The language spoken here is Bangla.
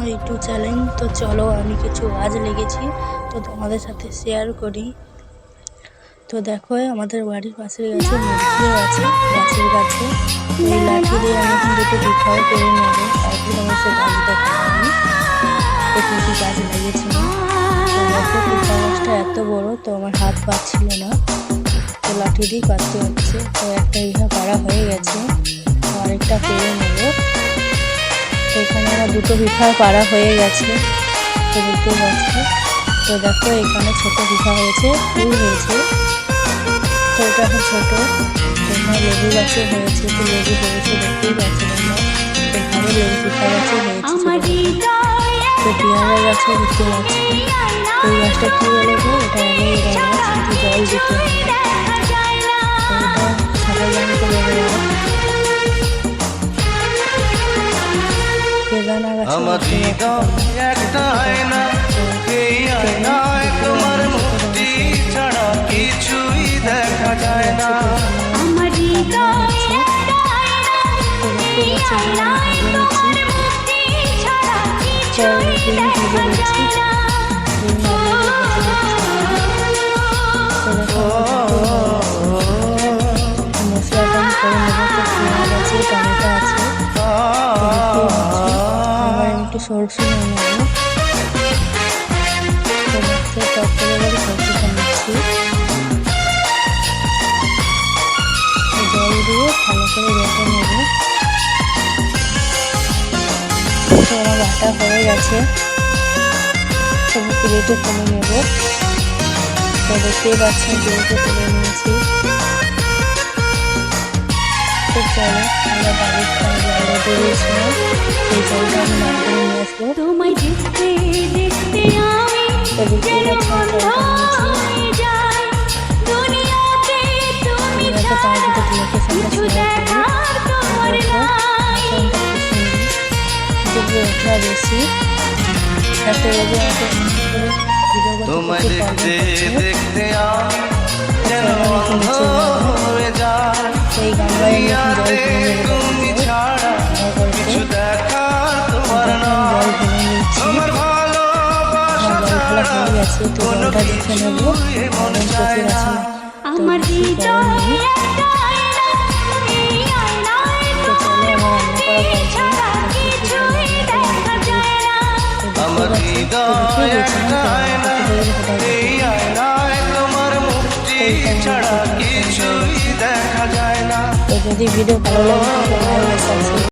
আমার ইউটিউব চ্যানেল। তো চলো আমি কিছু গাছ লেগেছি তো তোমাদের সাথে শেয়ার করি। তো দেখো আমাদের বাড়ির পাশের গাছে মুরগিও আছে, গাছের কাছে। এই লাঠি দিয়ে আমি এখন দুটো পিঠাও করে নেবো, তারপর তোমার সে গাছ দেখাবো আমি দেখি কি গাছ লাগিয়েছিলাম। তো দেখো পিঠা গাছটা এত বড়, তো আমার হাত পাচ্ছিল না, তো লাঠি দিয়ে কাটতে হচ্ছে। তো একটা ইহা পাড়া হয়ে গেছে, তো আরেকটা পেরে নেবো। তো এখানে আমার দুটো পিঠা পাড়া হয়ে গেছে, তো দেখতে পাচ্ছি। তো দেখো এখানে ছোট পিঠা হয়েছে, ফুল হয়েছে। তো এটা এখন ছোট, তো এখানে লেবু গাছে হয়েছে, তো লেবু হয়েছে দেখতেই পাচ্ছি তোমরা। এখানে লেবু পিঠা গাছে হয়েছে, তো পেয়ারা গাছে দেখতে পাচ্ছি। তো এই গাছটা কি বলে গো, এটা অ্যালোভেরা গাছ, কিন্তু জল দিতে হবে। তো এটা সবাই জানতে পারে। বেদানা গাছে তোমার মুক্তি ছাড়া কিছুই দেখা যায় না। মশলাটা করে নেবো, তো পেঁয়াজ আছে, টমেটো আছে, আবার একটু সরষে নিয়ে নেবো। তো হচ্ছে তরকারি এবারে সরষেটা নিচ্ছি, জল দিয়ে ভালো করে বেটে নেবো। তো আমার বাটা হয়ে গেছে, সব প্লেটে তুলে নেবো। তো দেখতেই পাচ্ছেন প্লেটে তুলে নিয়েছি। তো চলো আমরা বাড়ির জলটা দিয়েছিলাম, সেই জলটা আমি মান করে নিয়ে আসবো। তো দেখতেই পাচ্ছেন জলটা নিয়েছি, পাঁচ দুটো লোকের সঙ্গে শেয়ার করি। দেখো ওঠা বেশি, এত রোদে আমাকে ভিডিও করতে পারবো। সেই গামলায় হয়ে গেছে, তো জলটা দেখে নেবো প্রচুর আছে। আমার যদি ভিডিও ভালো লাগে